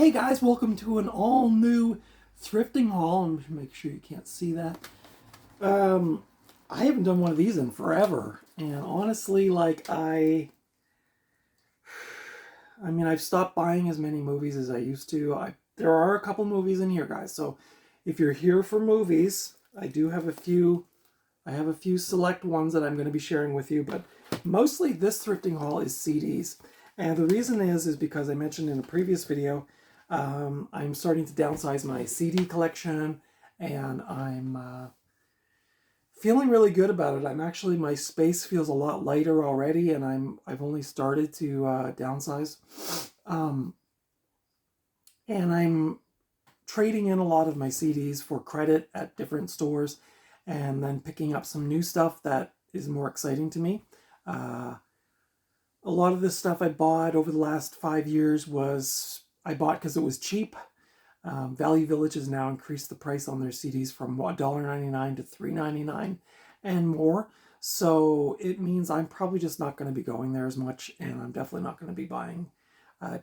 Hey guys, welcome to an all new thrifting haul. And make sure you can't see that. Um, I haven't done one of these in forever, and honestly, I mean, I've stopped buying as many movies as I used to. There are a couple movies in here, guys. So if you're here for movies, I do have a few. I have a few select ones that I'm going to be sharing with you, but mostly this thrifting haul is CDs. And the reason is because I mentioned in a previous video, I'm starting to downsize my CD collection, and I'm feeling really good about it. My space feels a lot lighter already, and I've only started to downsize, um, and I'm trading in a lot of my CDs for credit at different stores, and then picking up some new stuff that is more exciting to me. Uh, a lot of this stuff I bought over the last 5 years was I bought because it was cheap. Value Village has now increased the price on their CDs from $1.99 to $3.99 and more. So it means I'm probably just not going to be going there as much, and I'm definitely not going to be buying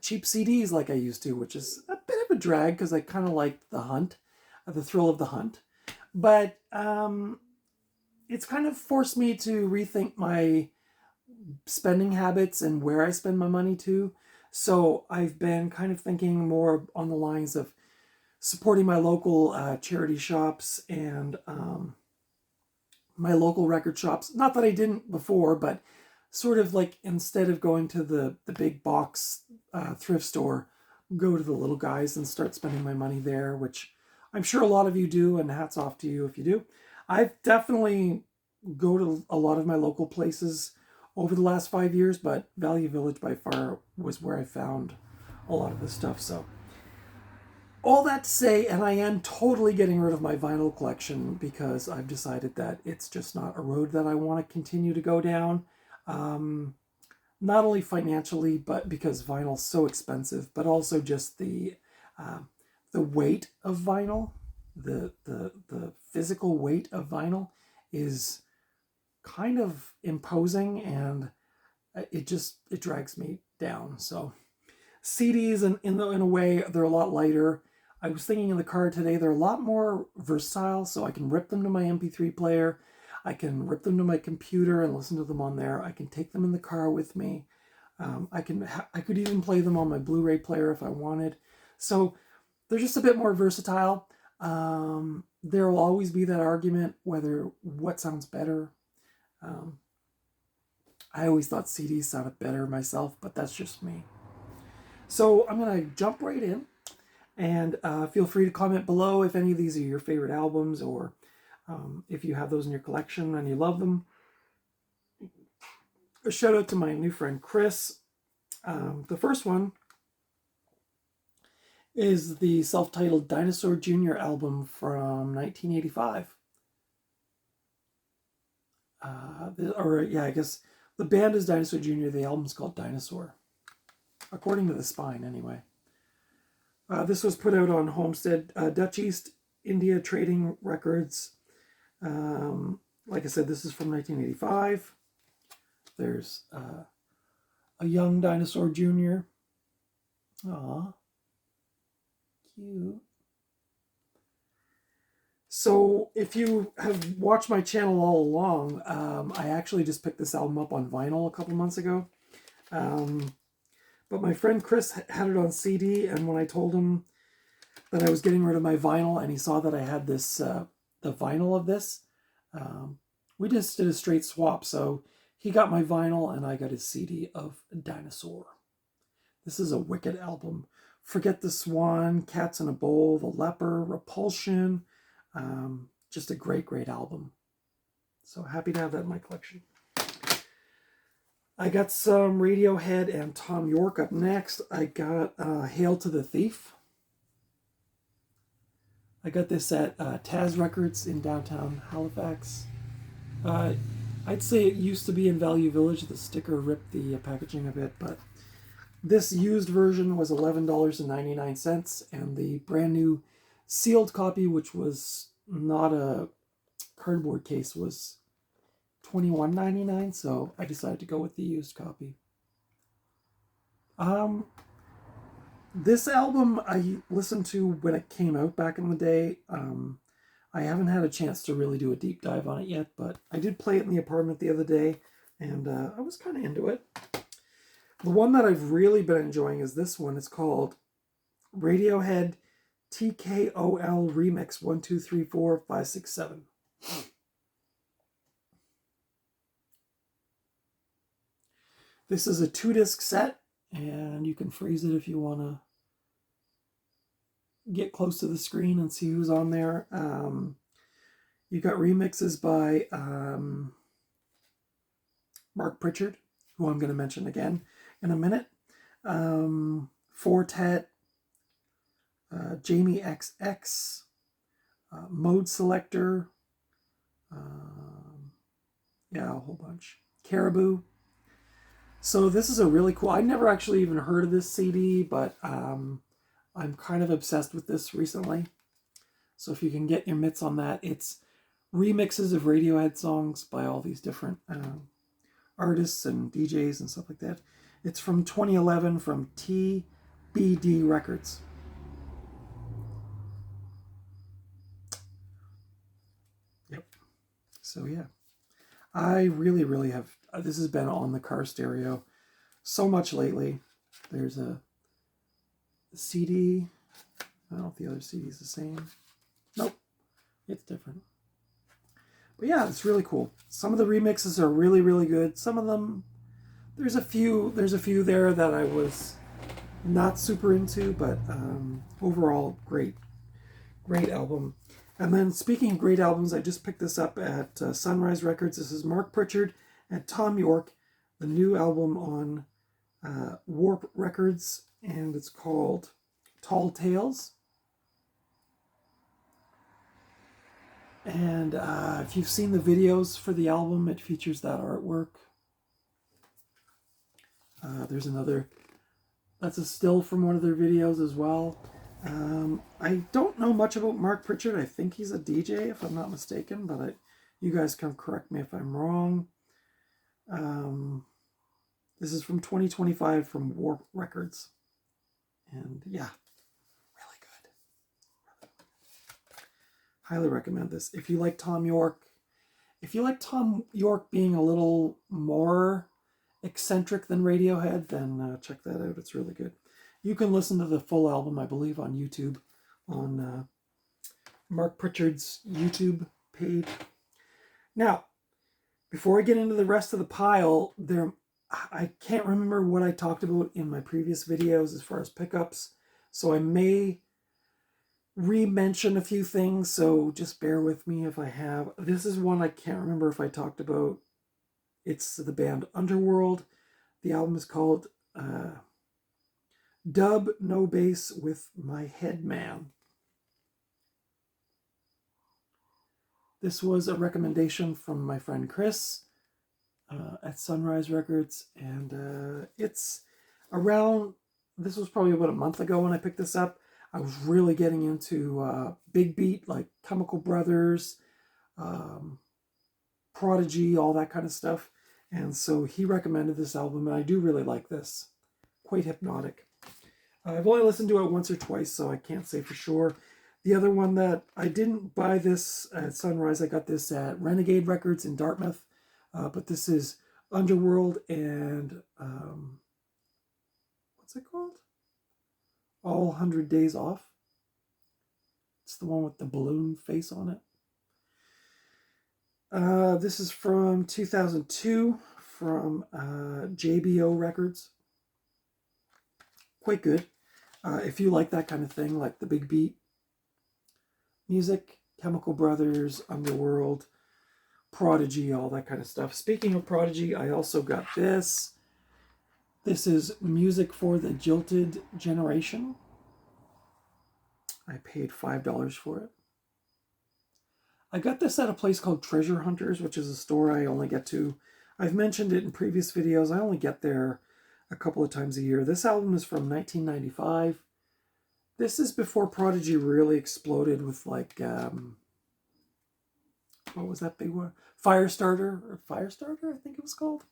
cheap CDs like I used to, which is a bit of a drag because I kind of liked the hunt, the thrill of the hunt. But it's kind of forced me to rethink my spending habits and where I spend my money to. So I've been kind of thinking more on the lines of supporting my local charity shops and my local record shops. Not that I didn't before, but sort of like instead of going to the big box thrift store, go to the little guys and start spending my money there, which I'm sure a lot of you do, and hats off to you if you do. I've definitely go to a lot of my local places over the last 5 years, but Value Village by far was where I found a lot of this stuff. So all that to say, and I am totally getting rid of my vinyl collection because I've decided that it's just not a road that I want to continue to go down. Um, Not only financially, but because vinyl's so expensive, but also just uh, the weight of vinyl, the physical weight of vinyl is kind of imposing, and it drags me down. So CDs, in a way, they're a lot lighter. I was thinking in the car today, they're a lot more versatile, so I can rip them to my MP3 player. I can rip them to my computer and listen to them on there. I can take them in the car with me. I could even play them on my Blu-ray player if I wanted. So they're just a bit more versatile. There will always be that argument whether what sounds better. Um, I always thought CDs sounded better myself, but that's just me. So I'm going to jump right in, and feel free to comment below if any of these are your favorite albums, or if you have those in your collection and you love them. A shout out to my new friend Chris. The first one is the self-titled Dinosaur Jr. album from 1985. I guess the band is Dinosaur Jr., the album's called Dinosaur, according to the spine anyway. This was put out on Homestead, Dutch East India Trading Records. Like I said, this is from 1985. There's a young Dinosaur Jr. Aw, cute. So if you have watched my channel all along, I actually just picked this album up on vinyl a couple months ago. But my friend Chris had it on CD, and when I told him that I was getting rid of my vinyl, and he saw that I had this, the vinyl of this, we just did a straight swap. So he got my vinyl, and I got his CD of Dinosaur. This is a wicked album. Forget the Swan, Cats in a Bowl, The Leper, Repulsion. Just a great, great album. So happy to have that in my collection. I got some Radiohead and Tom York up next. I got Hail to the Thief. I got this at Taz Records in downtown Halifax. I'd say it used to be in Value Village. The sticker ripped the packaging a bit, but this used version was $11.99, and the brand new sealed copy, which was not a cardboard case, was $21.99. So I decided to go with the used copy. This album I listened to when it came out back in the day. I haven't had a chance to really do a deep dive on it yet, but I did play it in the apartment the other day, and I was kind of into it. The one that I've really been enjoying is this one. It's called Radiohead TKOL Remix 1, 2, 3, 4, 5, 6, 7. This is a 2-disc set, and you can freeze it if you want to get close to the screen and see who's on there. You got remixes by Mark Pritchard, who I'm going to mention again in a minute. Fortet, Jamie XX, Mode Selector, yeah, a whole bunch. Caribou. So this is a really cool. I never actually even heard of this CD, but I'm kind of obsessed with this recently. So if you can get your mitts on that, it's remixes of Radiohead songs by all these different artists and DJs and stuff like that. It's from 2011 from TBD Records. Yep. So yeah, I really, really have. This has been on the car stereo so much lately. There's a CD. I don't know if the other CD is the same. Nope, it's different. But yeah, it's really cool. Some of the remixes are really, really good. Some of them, there's a few there that I was not super into, but overall, great album. And then speaking of great albums, I just picked this up at Sunrise Records. This is Mark Pritchard and Tom York, the new album on Warp Records, and it's called Tall Tales. And if you've seen the videos for the album, it features that artwork. There's another, that's a still from one of their videos as well. I don't know much about Mark Pritchard. I think he's a DJ, if I'm not mistaken, but you guys can correct me if I'm wrong. This is from 2025 from Warp Records. And yeah, really good. Highly recommend this. If you like Tom York being a little more eccentric than Radiohead, then check that out. It's really good. You can listen to the full album, I believe, on YouTube, on Mark Pritchard's YouTube page. Now, before I get into the rest of the pile, I can't remember what I talked about in my previous videos as far as pickups, so I may re-mention a few things, so just bear with me if I have. This is one I can't remember if I talked about. It's the band Underworld. The album is called Dub No Bass with My Head Man. This was a recommendation from my friend Chris at Sunrise Records, and it's around, this was probably about a month ago when I picked this up. I was really getting into big beat, like Chemical Brothers, Prodigy, all that kind of stuff. And so he recommended this album, and I do really like this. Quite hypnotic. I've only listened to it once or twice, so I can't say for sure. The other one that I didn't buy this at Sunrise, I got this at Renegade Records in Dartmouth. But this is Underworld and what's it called? All 100 Days Off. It's the one with the balloon face on it. This is from 2002 from JBO Records. Quite good. If you like that kind of thing, like the big beat music, Chemical Brothers, Underworld, Prodigy, all that kind of stuff. Speaking of Prodigy, I also got this. This is Music for the Jilted Generation. I paid $5 for it. I got this at a place called Treasure Hunters, which is a store I only get to. I've mentioned it in previous videos. I only get there a couple of times a year. This album is from 1995. This is before Prodigy really exploded with like, what was that big one? Firestarter, I think it was called.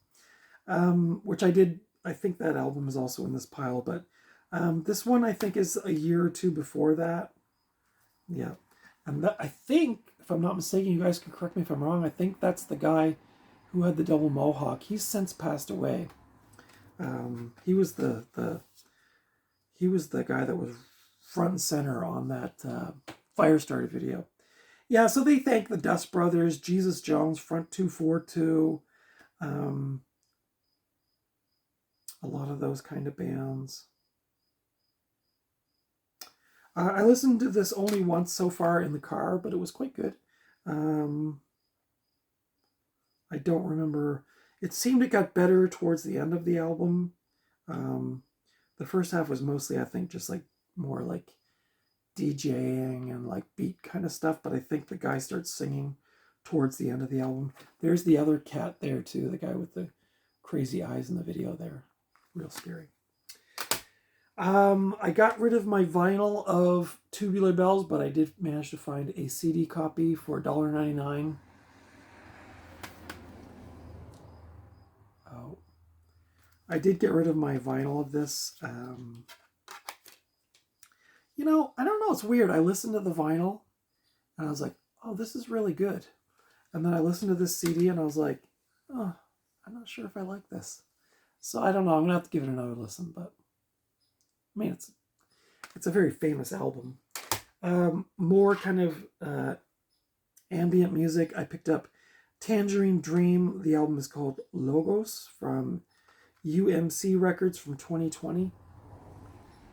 Which I think that album is also in this pile, but This one I think is a year or two before that. Yeah. And that, I think, if I'm not mistaken, you guys can correct me if I'm wrong, I think that's the guy who had the double mohawk. He's since passed away. He was the guy that was front and center on that Firestarter video. Yeah, so they thank the Dust Brothers, Jesus Jones, Front 242, a lot of those kind of bands. I listened to this only once so far in the car, but it was quite good. I don't remember. It seemed it got better towards the end of the album. The first half was mostly, I think, just like more like DJing and like beat kind of stuff, but I think the guy starts singing towards the end of the album. There's the other cat there too, the guy with the crazy eyes in the video there. Real scary. I got rid of my vinyl of Tubular Bells, but I did manage to find a CD copy for $1.99. Oh, I did get rid of my vinyl of this. You know, I don't know, it's weird. I listened to the vinyl and I was like, oh, this is really good. And then I listened to this CD and I was like, oh, I'm not sure if I like this. So I don't know, I'm gonna have to give it another listen, but I mean, it's a very famous album. More kind of ambient music. I picked up Tangerine Dream. The album is called Logos from UMC Records from 2020.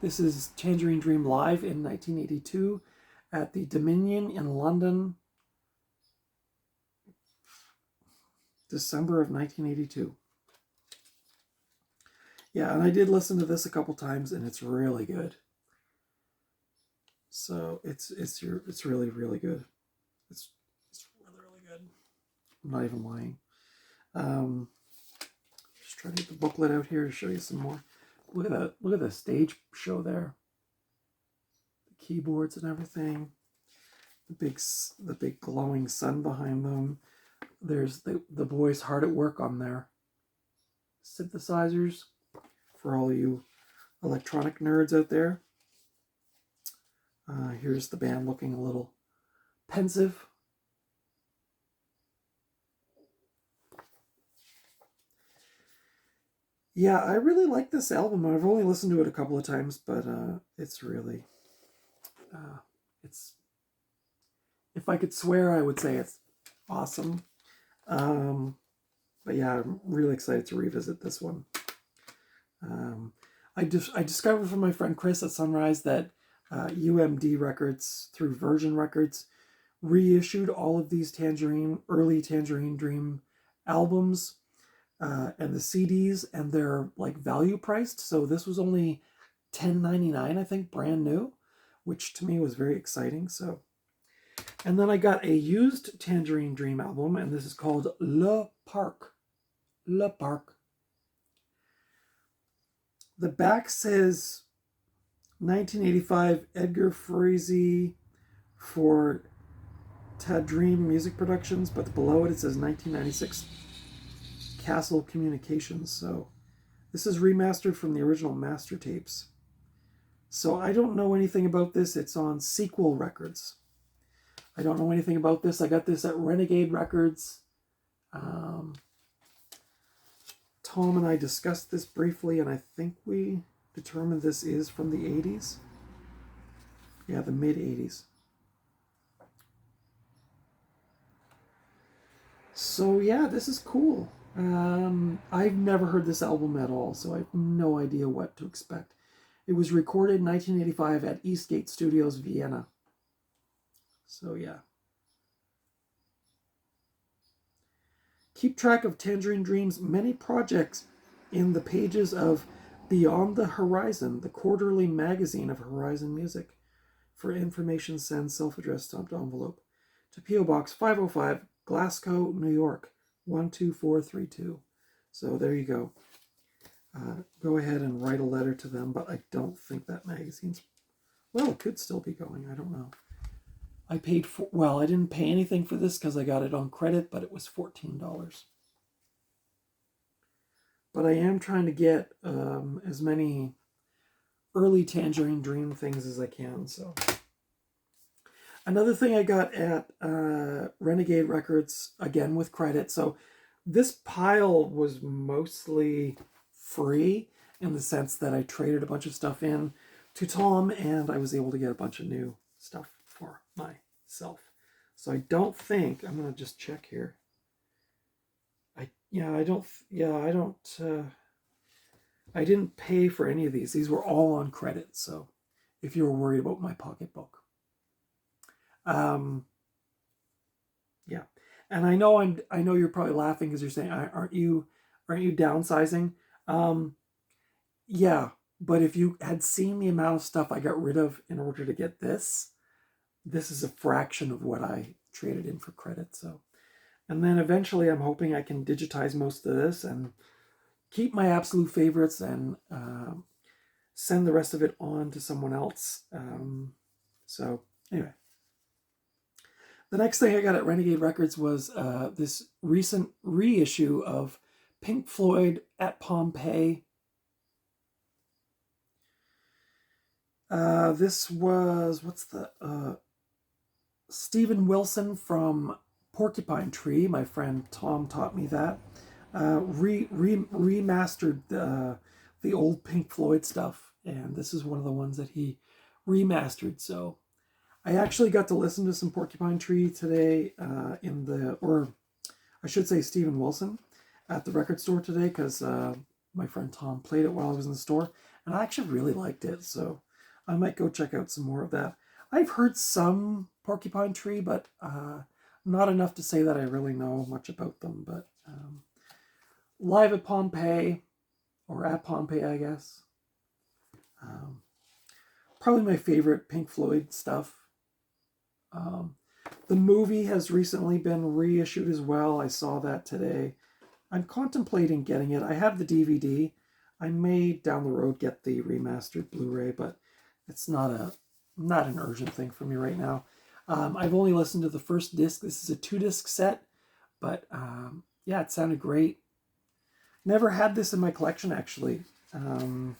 This is Tangerine Dream live in 1982 at the Dominion in London, December of 1982. Yeah, and I did listen to this a couple times, and it's really good. So it's really, really good. It's really, really good. I'm not even lying. Just trying to get the booklet out here to show you some more. Look at that! Look at the stage show there. The keyboards and everything. The big glowing sun behind them. There's the boys hard at work on their synthesizers. For all you electronic nerds out there. Here's the band looking a little pensive. Yeah, I really like this album. I've only listened to it a couple of times, but it's really, it's, if I could swear, I would say it's awesome. But yeah, I'm really excited to revisit this one. I discovered from my friend Chris at Sunrise that UMD Records through Virgin Records reissued all of these early Tangerine Dream albums and the CDs, and they're like value priced. So this was only $10.99, I think, brand new, which to me was very exciting. So, and then I got a used Tangerine Dream album, and this is called Le Parc. Le Parc. The back says 1985 Edgar Froese for Tadream Music Productions, but below it says 1996 Castle Communications. So this is remastered from the original master tapes. So I don't know anything about this. It's on Sequel Records. I don't know anything about this. I got this at Renegade Records. Tom and I discussed this briefly, and I think we determined this is from the 80s. Yeah, the mid-80s. So yeah, this is cool. I've never heard this album at all, so I have no idea what to expect. It was recorded in 1985 at Eastgate Studios, Vienna. So yeah. Keep track of Tangerine Dream's many projects in the pages of Beyond the Horizon, the quarterly magazine of Horizon Music. For information, send self-addressed stamped envelope to P.O. Box 505, Glasgow, New York, 12432. So there you go. Go ahead and write a letter to them, but I don't think that magazine's... Well, it could still be going. I don't know. I paid for... Well, I didn't pay anything for this because I got it on credit, but it was $14. But I am trying to get as many early Tangerine Dream things as I can. So another thing I got at Renegade Records, again with credit. So this pile was mostly free in the sense that I traded a bunch of stuff in to Tom, and I was able to get a bunch of new stuff for myself. So I don't think, I'm going to just check here. I didn't pay for any of these. These were all on credit. So if you were worried about my pocketbook. Yeah. And I know you're probably laughing because you're saying, aren't you downsizing? Yeah, but if you had seen the amount of stuff I got rid of in order to get this is a fraction of what I traded in for credit. So, and then eventually I'm hoping I can digitize most of this and keep my absolute favorites and send the rest of it on to someone else. So anyway, the next thing I got at Renegade Records was this recent reissue of Pink Floyd at Pompeii. This was, Steven Wilson from Porcupine Tree. My friend Tom taught me that. Remastered the old Pink Floyd stuff, and this is one of the ones that he remastered. So I actually got to listen to some Porcupine Tree today or I should say Steven Wilson at the record store today, because my friend Tom played it while I was in the store, and I actually really liked it. So I might go check out some more of that. I've heard some Porcupine Tree, but not enough to say that I really know much about them. But live at Pompeii, or at Pompeii, I guess. Probably my favorite Pink Floyd stuff. The movie has recently been reissued as well. I saw that today. I'm contemplating getting it. I have the DVD. I may down the road get the remastered Blu-ray, but it's not an urgent thing for me right now. I've only listened to the first disc. This is a 2-disc set, but yeah, it sounded great. Never had this in my collection, actually. Oh,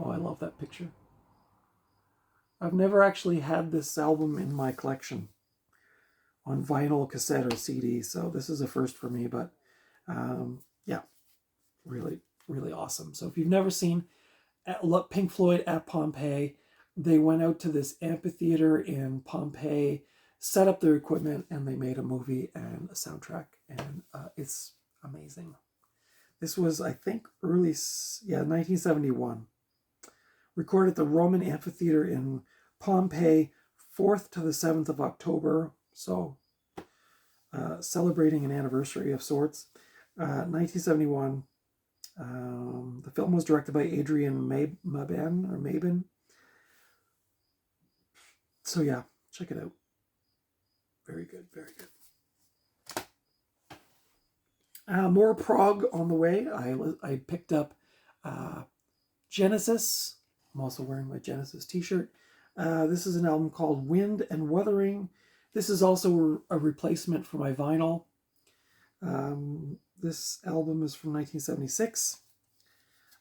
I love that picture. I've never actually had this album in my collection on vinyl, cassette, or CD, so this is a first for me, but yeah, really, really awesome. So if you've never seen Pink Floyd at Pompeii, they went out to this amphitheater in Pompeii, set up their equipment, and they made a movie and a soundtrack, and it's amazing. This was, I think, 1971. Recorded at the Roman Amphitheater in Pompeii, 4th to the 7th of October, so celebrating an anniversary of sorts. 1971. The film was directed by Adrian Mabin. So yeah, check it out. Very good, very good. More prog on the way. I picked up Genesis. I'm also wearing my Genesis t-shirt. This is an album called Wind and Wuthering. This is also a replacement for my vinyl. This album is from 1976.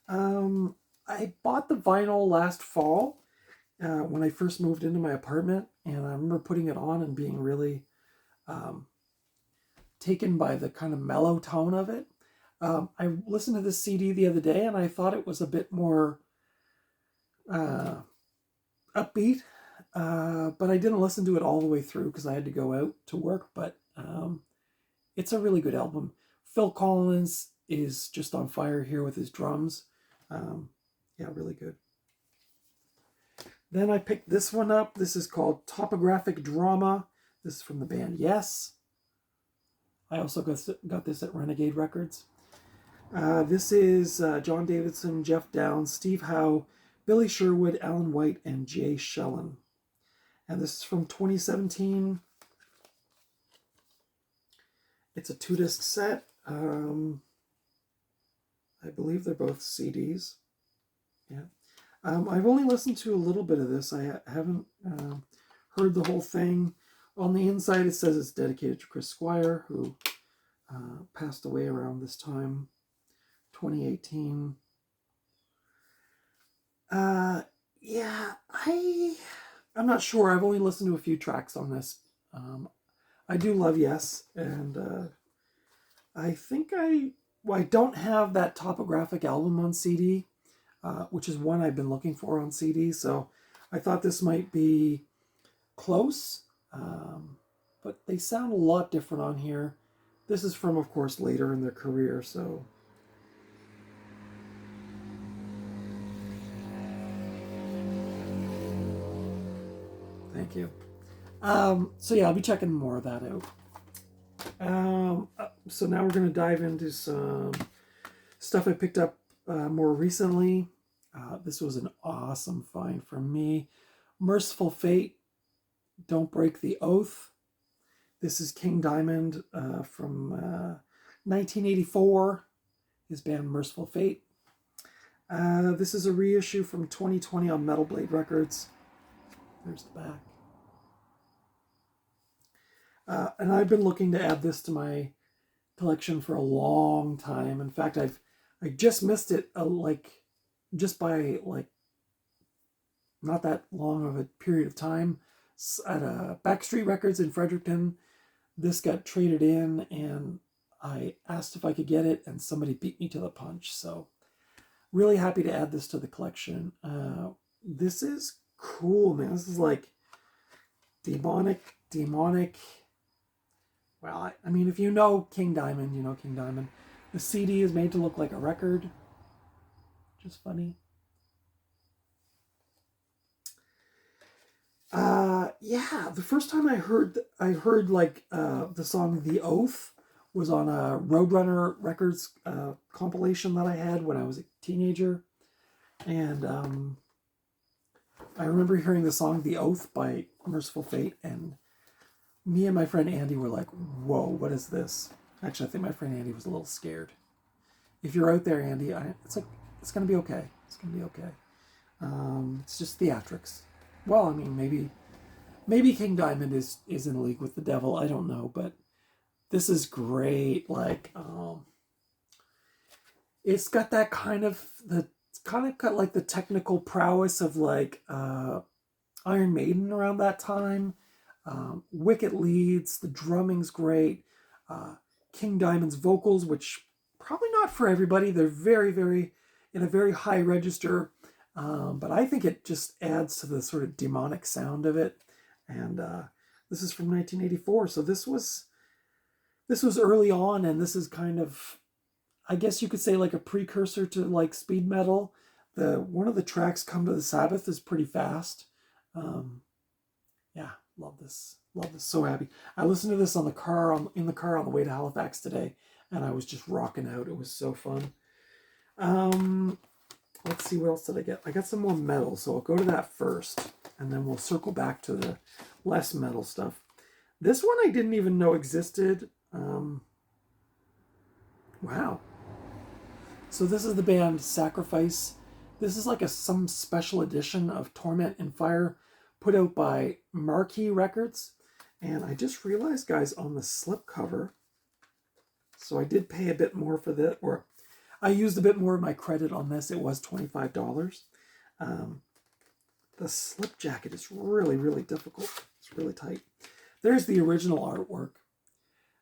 I bought the vinyl last fall when I first moved into my apartment, and I remember putting it on and being really taken by the kind of mellow tone of it. I listened to this CD the other day, and I thought it was a bit more upbeat, but I didn't listen to it all the way through because I had to go out to work. But it's a really good album. Phil Collins is just on fire here with his drums. Yeah, really good. Then I picked this one up. This is called Topographic Drama. This is from the band Yes. I also got this at Renegade Records. This is John Davidson, Jeff Downes, Steve Howe, Billy Sherwood, Alan White, and Jay Shellen. And this is from 2017. It's a 2-disc set. I believe they're both CDs. Yeah. I've only listened to a little bit of this. I haven't heard the whole thing. On the inside, it says it's dedicated to Chris Squire, who passed away around this time, 2018. Uh, yeah, I'm not sure. I've only listened to a few tracks on this. I do love Yes, and I think I don't have that Topographic album on CD, which is one I've been looking for on CD. So I thought this might be close, but they sound a lot different on here. This is from, of course, later in their career. So thank you. So yeah, I'll be checking more of that out. So now we're gonna dive into some stuff I picked up more recently. This was an awesome find for me. Merciful Fate, Don't Break the Oath. This is King Diamond from 1984, his band Merciful Fate. This is a reissue from 2020 on Metal Blade Records. There's the back. And I've been looking to add this to my collection for a long time. In fact, I just missed it just by not that long of a period of time at Backstreet Records in Fredericton. This got traded in, and I asked if I could get it, and somebody beat me to the punch. So really happy to add this to the collection. This is cool, man. This is like demonic. Well, I mean, if you know King Diamond, you know King Diamond. The CD is made to look like a record. Just funny. Yeah, the first time I heard the song "The Oath" was on a Roadrunner Records compilation that I had when I was a teenager, and I remember hearing the song "The Oath" by Merciful Fate, and me and my friend Andy were like, "Whoa, what is this?" Actually, I think my friend Andy was a little scared. If you're out there, Andy, it's gonna be okay. It's gonna be okay. It's just theatrics. Well, I mean, maybe King Diamond is in league with the devil. I don't know, but this is great. It's got that it's kind of got like the technical prowess of Iron Maiden around that time. Wicked leads, the drumming's great. King Diamond's vocals, which probably not for everybody. They're very, very in a very high register, but I think it just adds to the sort of demonic sound of it. And this is from 1984, so this was early on, and this is kind of, I guess you could say, like a precursor to like speed metal. One of the tracks, "Come to the Sabbath," is pretty fast. Yeah, love this. Love this. So happy. I listened to this in the car on the way to Halifax today, and I was just rocking out. It was so fun. Let's see, what else did I get? I got some more metal, so I'll go to that first, and then we'll circle back to the less metal stuff. This one I didn't even know existed. Wow. So this is the band Sacrifice. This is like some special edition of Torment and Fire put out by Marquee Records. And I just realized, guys, on the slipcover, so I did pay a bit more for this, or I used a bit more of my credit on this. It was $25. The slip jacket is really, really difficult. It's really tight. There's the original artwork.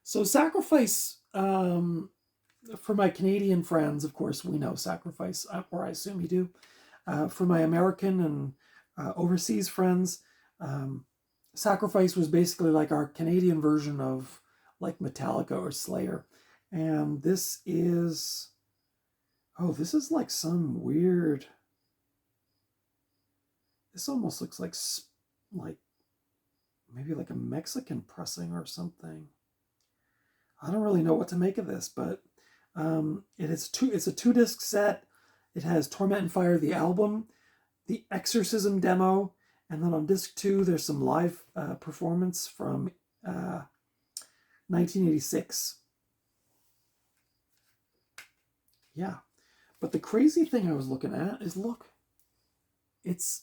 So Sacrifice, for my Canadian friends, of course, we know Sacrifice, or I assume you do. For my American and overseas friends, Sacrifice was basically like our Canadian version of like Metallica or Slayer. And this is like some weird, this almost looks like maybe like a Mexican pressing or something. I don't really know what to make of this, but it's a 2-disc set. It has Torment and Fire, the album, the Exorcism demo, and then on disc 2, there's some live performance from 1986. Yeah. But the crazy thing I was looking at is, look, it's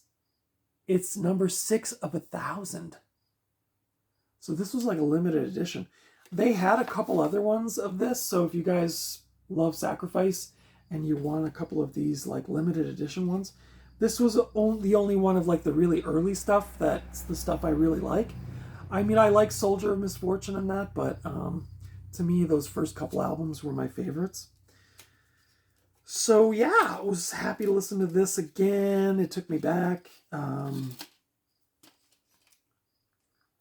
number 6 of 1,000. So this was like a limited edition. They had a couple other ones of this, so if you guys love Sacrifice and you want a couple of these like limited edition ones, This was the only one of like the really early stuff that's the stuff I really like. I mean, I like Soldier of Misfortune and that, but to me, those first couple albums were my favorites. So yeah, I was happy to listen to this again. It took me back.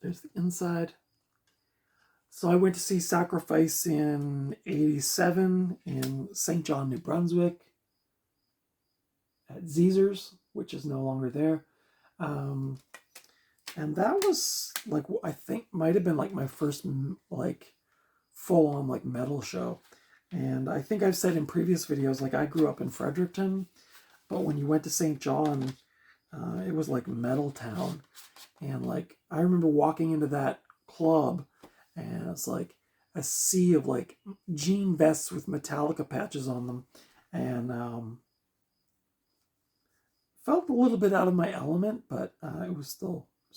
There's the inside. So I went to see Sacrifice in '87 in St. John, New Brunswick at Zeezer's, which is no longer there. And that was like, I think might have been like my first like full on like metal show. And I think I've said in previous videos, like I grew up in Fredericton, but when you went to St. John, it was like metal town. And like, I remember walking into that club and it's like a sea of like jean vests with Metallica patches on them. And felt a little bit out of my element, but it was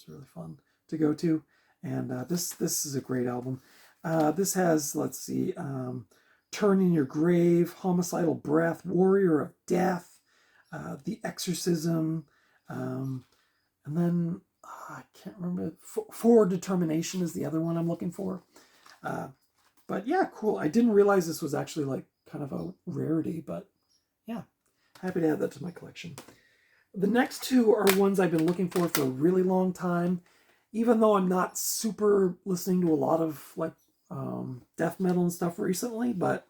really fun to go to. And this is a great album. This has, let's see, Turn in Your Grave, Homicidal Breath, Warrior of Death, The Exorcism, and then I can't remember. For Determination is the other one I'm looking for. But yeah, cool. I didn't realize this was actually like kind of a rarity, but yeah, happy to add that to my collection. The next two are ones I've been looking for a really long time, even though I'm not super listening to a lot of like death metal and stuff recently, but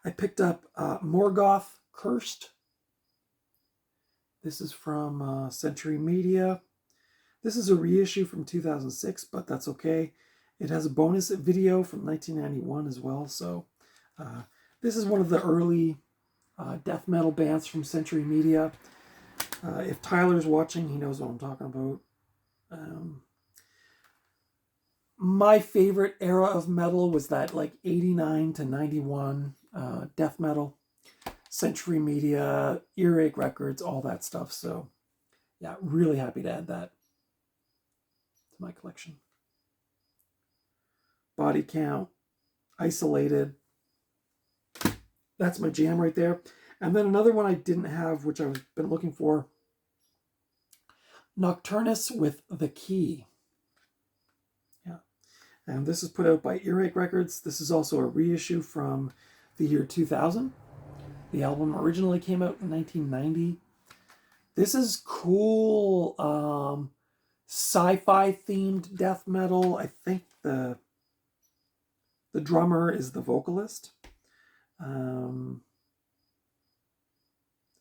I picked up Morgoth Cursed. This is from Century Media. This is a reissue from 2006, but that's okay. It has a bonus video from 1991 as well, so this is one of the early death metal bands from Century Media. If Tyler's watching, he knows what I'm talking about. My favorite era of metal was that like 89 to 91 death metal. Century Media, Earache Records, all that stuff. So yeah, really happy to add that to my collection. Body Count, Isolated. That's my jam right there. And then another one I didn't have, which I've been looking for, Nocturnus with the Key. Yeah. And this is put out by Earache Records. This is also a reissue from the year 2000. The album originally came out in 1990. This is cool sci-fi themed death metal. I think the drummer is the vocalist.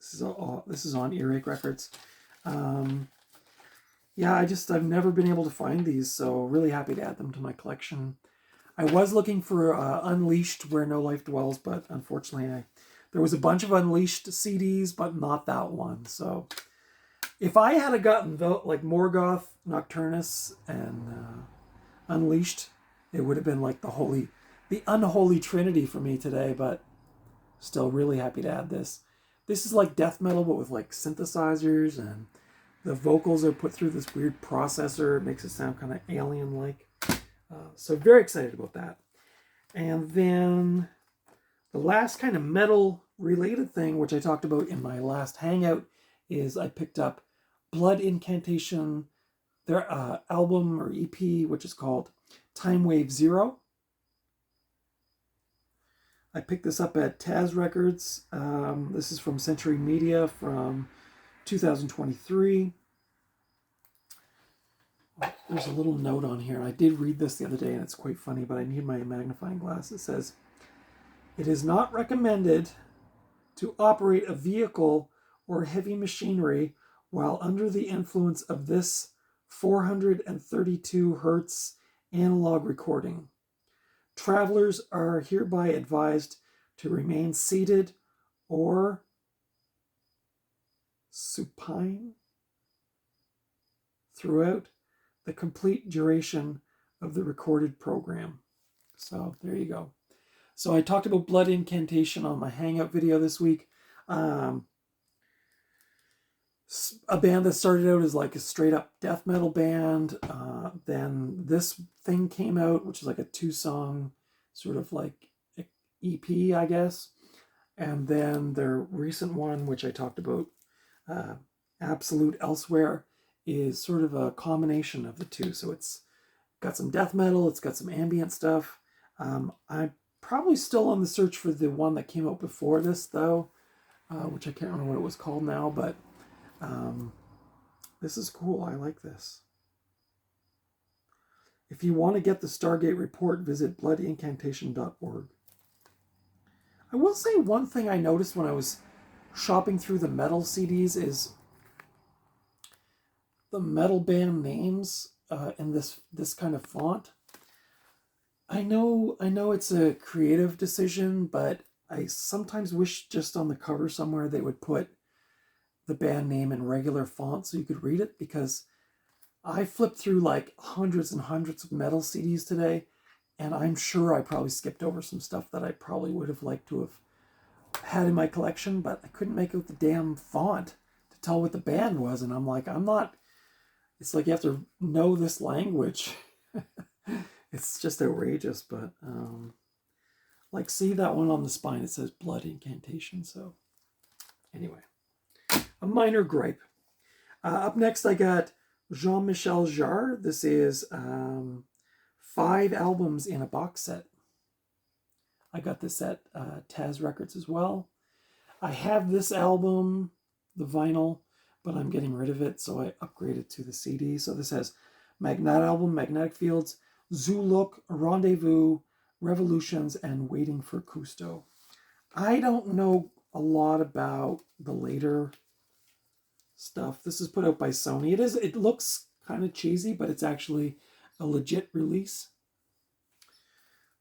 This is on Earache Records. Yeah, I've never been able to find these, so really happy to add them to my collection. I was looking for Unleashed, Where No Life Dwells, but unfortunately there was a bunch of Unleashed CDs, but not that one. So if I had gotten like Morgoth, Nocturnus, and Unleashed, it would have been like the unholy trinity for me today, but still really happy to add this. This is like death metal, but with like synthesizers, and the vocals are put through this weird processor. It makes it sound kind of alien-like. So very excited about that. And then the last kind of metal-related thing, which I talked about in my last hangout, is I picked up Blood Incantation, their album or EP, which is called Time Wave Zero. I picked this up at Taz Records. This is from Century Media from 2023. There's a little note on here. I did read this the other day, and it's quite funny, but I need my magnifying glass. It says, "It is not recommended to operate a vehicle or heavy machinery while under the influence of this 432 hertz analog recording. Travelers are hereby advised to remain seated or supine throughout the complete duration of the recorded program." So there you go. So I talked about Blood Incantation on my Hangout video this week. A band that started out as like a straight up death metal band. Then this thing came out, which is like a 2-song sort of like EP, I guess. And then their recent one, which I talked about Uh, Absolute Elsewhere is sort of a combination of the two. So it's got some death metal, it's got some ambient stuff. I'm probably still on the search for the one that came out before this, though, which I can't remember what it was called now, but um, this is cool. I like this. If you want to get the Stargate report, visit bloodincantation.org. I will say one thing I noticed when I was shopping through the metal CDs is the metal band names in this kind of font. I know it's a creative decision, but I sometimes wish just on the cover somewhere they would put the band name in regular font so you could read it, because I flipped through like hundreds and hundreds of metal CDs today, and I'm sure I probably skipped over some stuff that I probably would have liked to have had in my collection, but I couldn't make out the damn font to tell what the band was, and I'm like, I'm not, it's like you have to know this language. It's just outrageous, but like, see that one on the spine, it says blood incantation. So anyway, a minor gripe. Up next I got Jean-Michel Jarre. This is 5 albums in a box set. I got this at Taz Records as well. I have this album, the vinyl, but I'm getting rid of it, so I upgraded to the CD. So this has Magnetic Fields, Zoo Look, Rendezvous, Revolutions, and Waiting for Cousteau. I don't know a lot about the later stuff. This is put out by Sony. It looks kind of cheesy, but it's actually a legit release.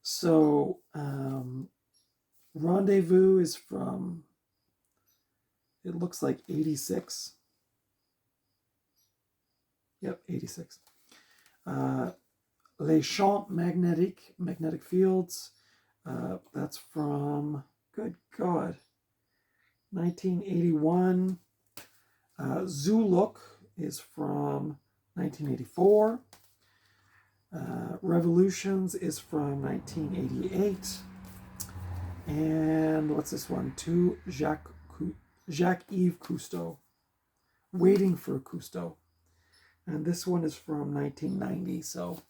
So Rendezvous is from, it looks like 86. Yep, 86. Les Champs Magnetic Fields. That's from, good God, 1981. Zoo Look is from 1984. Revolutions is from 1988. And what's this one? To Jacques-Yves Cousteau. Waiting for Cousteau. And this one is from 1990. So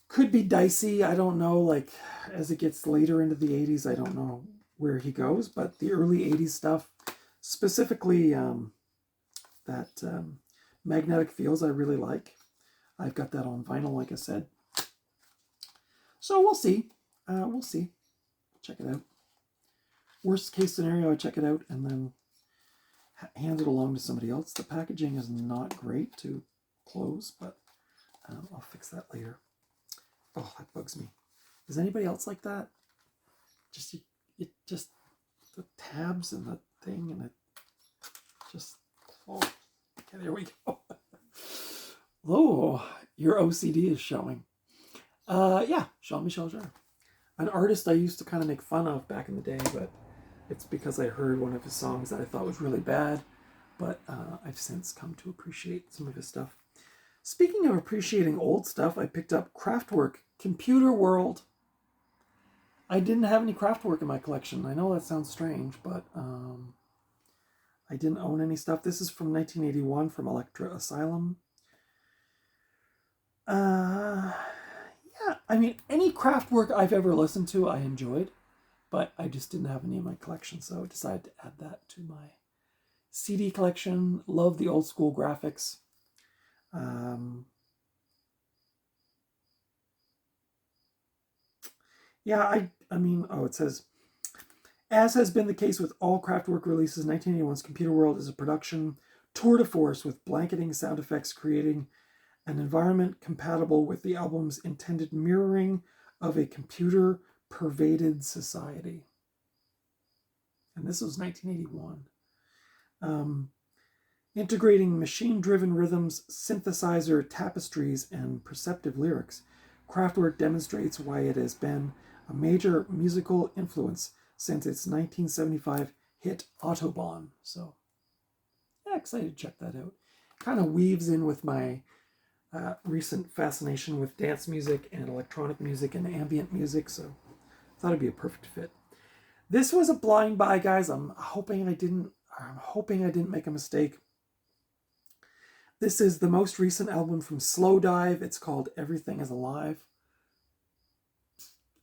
could be dicey. I don't know. Like, as it gets later into the 80s, I don't know where he goes. But the early 80s stuff, specifically that Magnetic Fields, I really like. I've got that on vinyl, like I said. So we'll see. We'll see. Check it out. Worst case scenario, I check it out and then hand it along to somebody else. The packaging is not great to close, but I'll fix that later. Oh, that bugs me. Is anybody else like that? It just the tabs and the thing, and it just, oh, okay, there we go. Oh, your OCD is showing. Yeah, Jean-Michel Jarre. An artist I used to kind of make fun of back in the day, but it's because I heard one of his songs that I thought was really bad, but I've since come to appreciate some of his stuff. Speaking of appreciating old stuff, I picked up Kraftwerk, Computer World. I didn't have any Kraftwerk in my collection. I know that sounds strange, but I didn't own any stuff. This is from 1981 from Electra Asylum. Yeah, I mean, any Kraftwerk I've ever listened to, I enjoyed, but I just didn't have any in my collection, so I decided to add that to my CD collection. Love the old school graphics. Yeah, I mean, oh, it says, as has been the case with all Kraftwerk releases, 1981's Computer World is a production tour de force with blanketing sound effects, creating an environment compatible with the album's intended mirroring of a computer-pervaded society. And this was 1981. Integrating machine-driven rhythms, synthesizer tapestries, and perceptive lyrics, Kraftwerk demonstrates why it has been a major musical influence since its 1975 hit Autobahn. So, yeah, excited to check that out. Kind of weaves in with my recent fascination with dance music and electronic music and ambient music, so I thought it'd be a perfect fit. This was a blind buy, guys. I'm hoping I didn't I'm hoping I didn't make a mistake. This is the most recent album from Slow Dive. It's called Everything is Alive.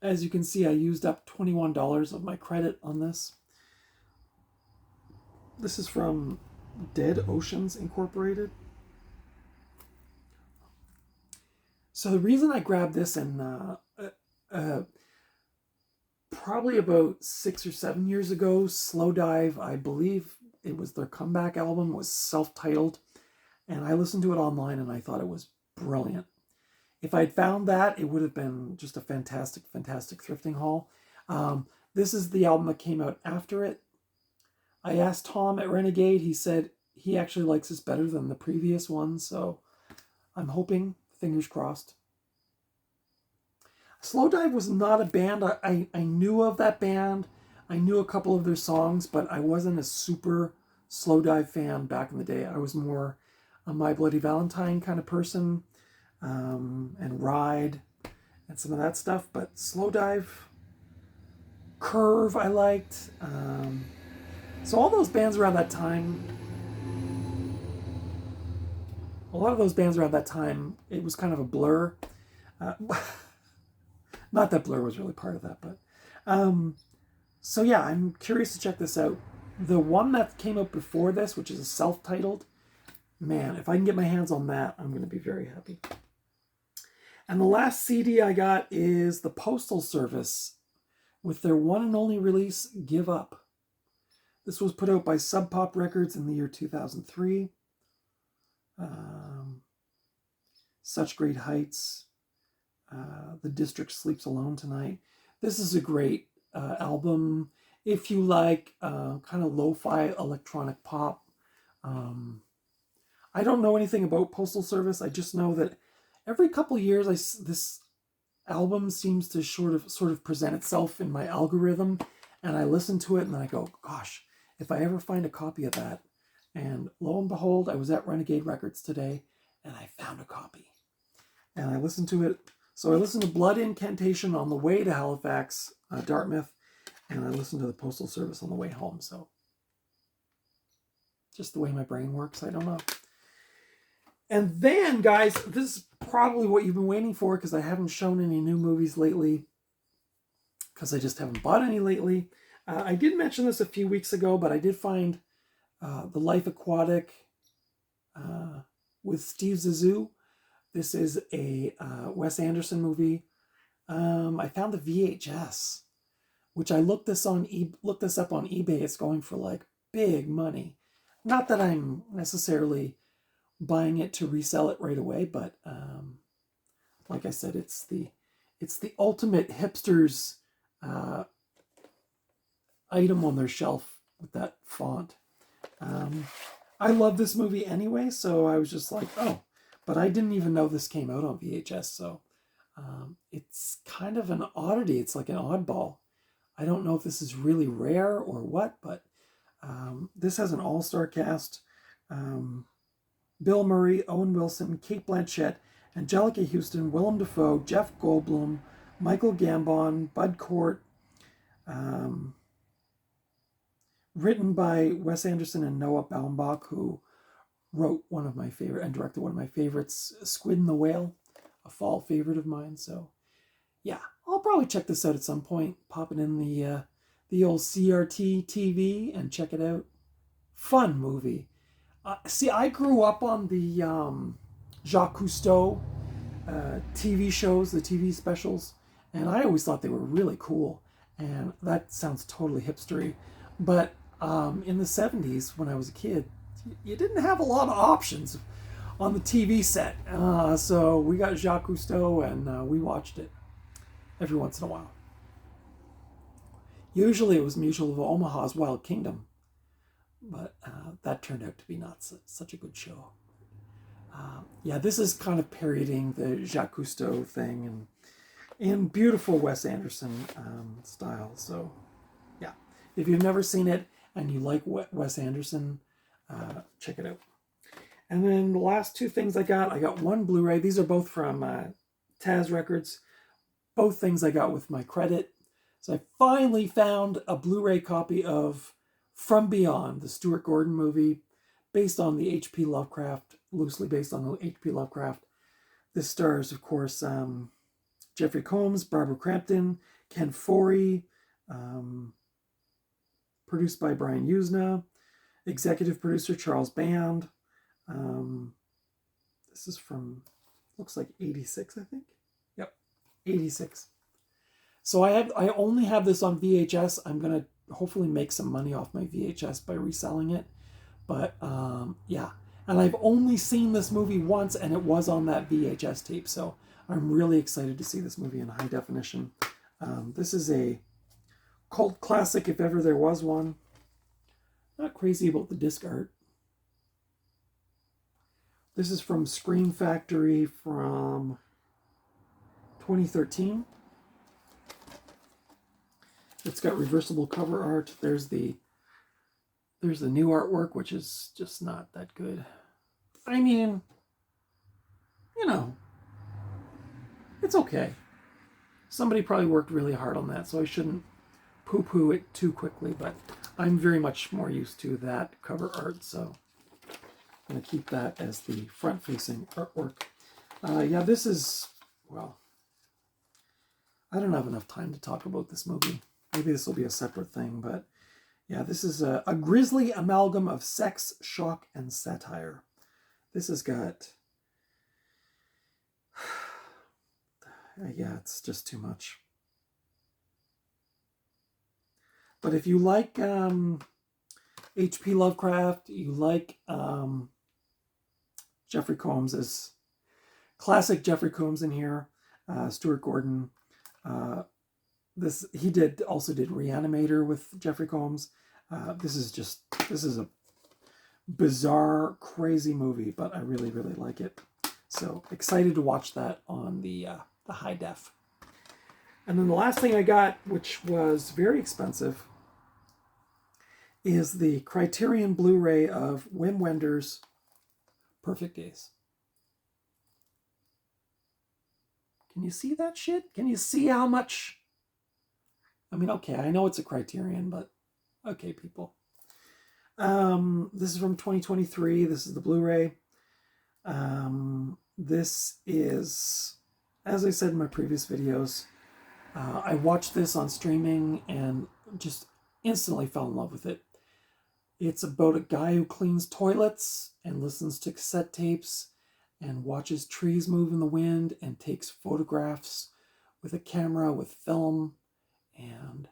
As you can see, I used up $21 of my credit on this. This is from Dead Oceans Incorporated. So the reason I grabbed this in probably about 6 or 7 years ago, Slow Dive, I believe it was their comeback album, was self-titled, and I listened to it online and I thought it was brilliant. If I'd found that, it would have been just a fantastic, fantastic thrifting haul. This is the album that came out after it. I asked Tom at Renegade. He said he actually likes this better than the previous one, so I'm hoping, fingers crossed. Slow Dive was not a band. I knew of that band. I knew a couple of their songs, but I wasn't a super Slow Dive fan back in the day. I was more a My Bloody Valentine kind of person, and Ride and some of that stuff. But Slow Dive, Curve I liked. So all those bands around that time, a lot of those bands around that time, it was kind of a blur. Not that Blur was really part of that, but so yeah, I'm curious to check this out. The one that came out before this, which is self-titled, man, if I can get my hands on that, I'm going to be very happy. And the last CD I got is the Postal Service with their one and only release, Give Up. This was put out by Sub Pop Records in the year 2003. Such Great Heights. The District Sleeps Alone Tonight. This is a great album if you like kind of lo-fi electronic pop. I don't know anything about Postal Service. I just know that every couple of years this album seems to sort of present itself in my algorithm, and I listen to it and then I go, gosh, if I ever find a copy of that. And lo and behold, I was at Renegade Records today and I found a copy. And I listened to it. So I listened to Blood Incantation on the way to Halifax, Dartmouth, and I listened to the Postal Service on the way home. So just the way my brain works, I don't know. And then, guys, this is probably what you've been waiting for because I haven't shown any new movies lately because I just haven't bought any lately. I did mention this a few weeks ago, but I did find The Life Aquatic with Steve Zissou. This is a Wes Anderson movie. I found the VHS, which I looked this up on eBay. It's going for like big money. Not that I'm necessarily buying it to resell it right away, but like I said, it's the ultimate hipsters item on their shelf with that font. I love this movie anyway, so I was just like, oh. But I didn't even know this came out on VHS, so it's kind of an oddity. It's like an oddball. I don't know if this is really rare or what, but this has an all-star cast. Bill Murray, Owen Wilson, Cate Blanchett, Angelica Houston, Willem Dafoe, Jeff Goldblum, Michael Gambon, Bud Cort. Written by Wes Anderson and Noah Baumbach, who wrote one of my favorite and directed one of my favorites, Squid and the Whale, a fall favorite of mine. So yeah, I'll probably check this out at some point, pop it in the old CRT TV and check it out. Fun movie. See, I grew up on the Jacques Cousteau TV shows, the TV specials, and I always thought they were really cool. And that sounds totally hipstery, but in the 70s when I was a kid, you didn't have a lot of options on the TV set. So we got Jacques Cousteau and we watched it every once in a while. Usually it was Mutual of Omaha's Wild Kingdom, but that turned out to be not such a good show. Yeah, this is kind of parodying the Jacques Cousteau thing and in beautiful Wes Anderson style. So yeah, if you've never seen it and you like Wes Anderson, check it out. And then the last two things I got one Blu-ray. These are both from Taz Records. Both things I got with my credit. So I finally found a Blu-ray copy of From Beyond, the Stuart Gordon movie, based on the H.P. Lovecraft, loosely based on the H.P. Lovecraft. This stars, of course, Jeffrey Combs, Barbara Crampton, Ken Foree, produced by Brian Usna, executive producer Charles Band. This is from, looks like 86, I think. Yep, 86. So I only have this on VHS. I'm going to hopefully make some money off my VHS by reselling it. But yeah, and I've only seen this movie once, and it was on that VHS tape. So I'm really excited to see this movie in high definition. This is a cult classic, if ever there was one. Not crazy about the disc art. This is from Scream Factory from 2013. It's got reversible cover art. There's the new artwork, which is just not that good. I mean, you know, it's okay. Somebody probably worked really hard on that, so I shouldn't poo-poo it too quickly, but I'm very much more used to that cover art, so I'm going to keep that as the front-facing artwork. Yeah, this is, well, I don't have enough time to talk about this movie. Maybe this will be a separate thing, but yeah, this is a grisly amalgam of sex, shock, and satire. This has got, yeah, it's just too much. But if you like H.P. Lovecraft, you like Jeffrey Combs, as classic Jeffrey Combs in here, Stuart Gordon. He also did Reanimator with Jeffrey Combs. This is a bizarre, crazy movie, but I really, really like it. So excited to watch that on the high def. And then the last thing I got, which was very expensive, is the Criterion Blu-ray of Wim Wenders' Perfect Days. Can you see that shit? Can you see how much? I mean, okay, I know it's a Criterion, but okay, people. This is from 2023. This is the Blu-ray. This is, as I said in my previous videos, I watched this on streaming and just instantly fell in love with it. It's about a guy who cleans toilets and listens to cassette tapes and watches trees move in the wind and takes photographs with a camera with film and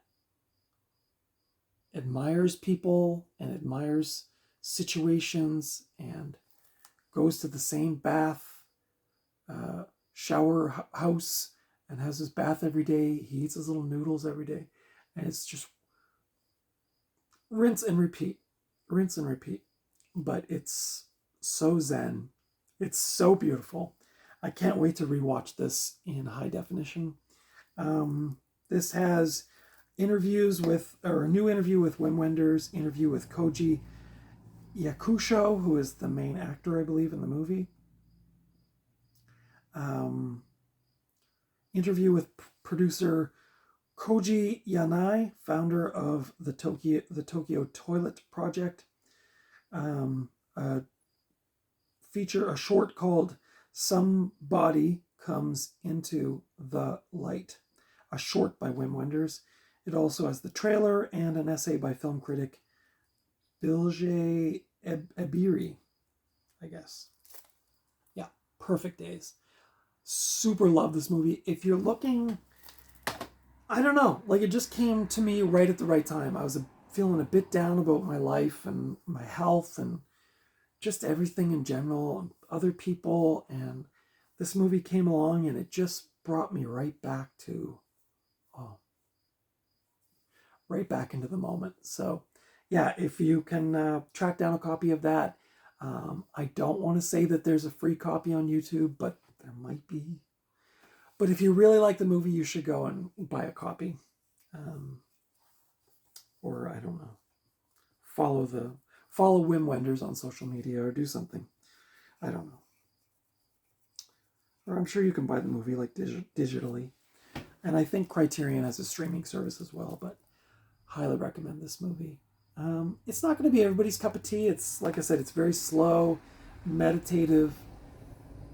admires people and admires situations and goes to the same bath shower house and has his bath every day. He eats his little noodles every day, and it's just rinse and repeat. But it's so zen. It's so beautiful. I can't wait to rewatch this in high definition. This has a new interview with Wim Wenders, interview with Koji Yakusho, who is the main actor, I believe, in the movie. Interview with producer Koji Yanai, founder of the Tokyo Toilet Project. A short called Somebody Comes Into the Light, a short by Wim Wenders. It also has the trailer and an essay by film critic Bilge Ebiri, I guess. Yeah, Perfect Days. Super love this movie. If you're looking, I don't know, like it just came to me right at the right time. I was feeling a bit down about my life and my health and just everything in general and other people, and this movie came along and it just brought me right back into the moment. So yeah, if you can track down a copy of that, I don't want to say that there's a free copy on YouTube, but there might be. But if you really like the movie, you should go and buy a copy. Or I don't know, follow Wim Wenders on social media or do something. I don't know. Or I'm sure you can buy the movie like digitally. And I think Criterion has a streaming service as well, but highly recommend this movie. It's not going to be everybody's cup of tea. It's, like I said, it's very slow, meditative.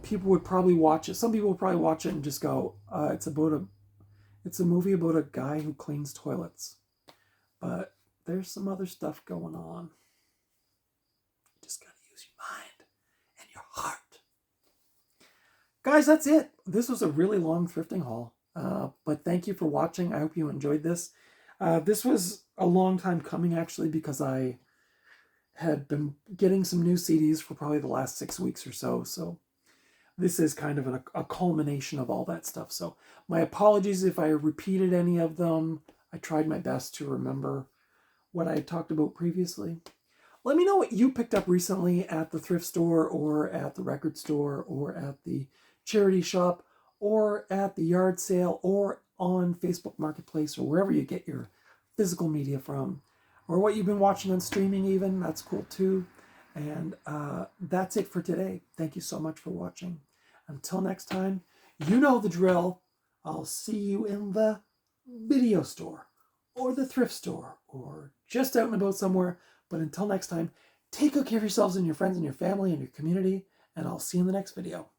People would probably watch it. Some people would probably watch it and just go, it's a movie about a guy who cleans toilets. But there's some other stuff going on. You just got to use your mind and your heart. Guys, that's it. This was a really long thrifting haul. But thank you for watching. I hope you enjoyed this. This was a long time coming, actually, because I had been getting some new CDs for probably the last 6 weeks or so. So this is kind of a culmination of all that stuff. So my apologies if I repeated any of them. I tried my best to remember what I had talked about previously. Let me know what you picked up recently at the thrift store or at the record store or at the charity shop or at the yard sale or on Facebook Marketplace or wherever you get your physical media from, or what you've been watching on streaming even. That's cool too. And that's it for today. Thank you so much for watching. Until next time, you know the drill. I'll see you in the video store or the thrift store or just out and about somewhere. But until next time, take good care of yourselves and your friends and your family and your community, and I'll see you in the next video.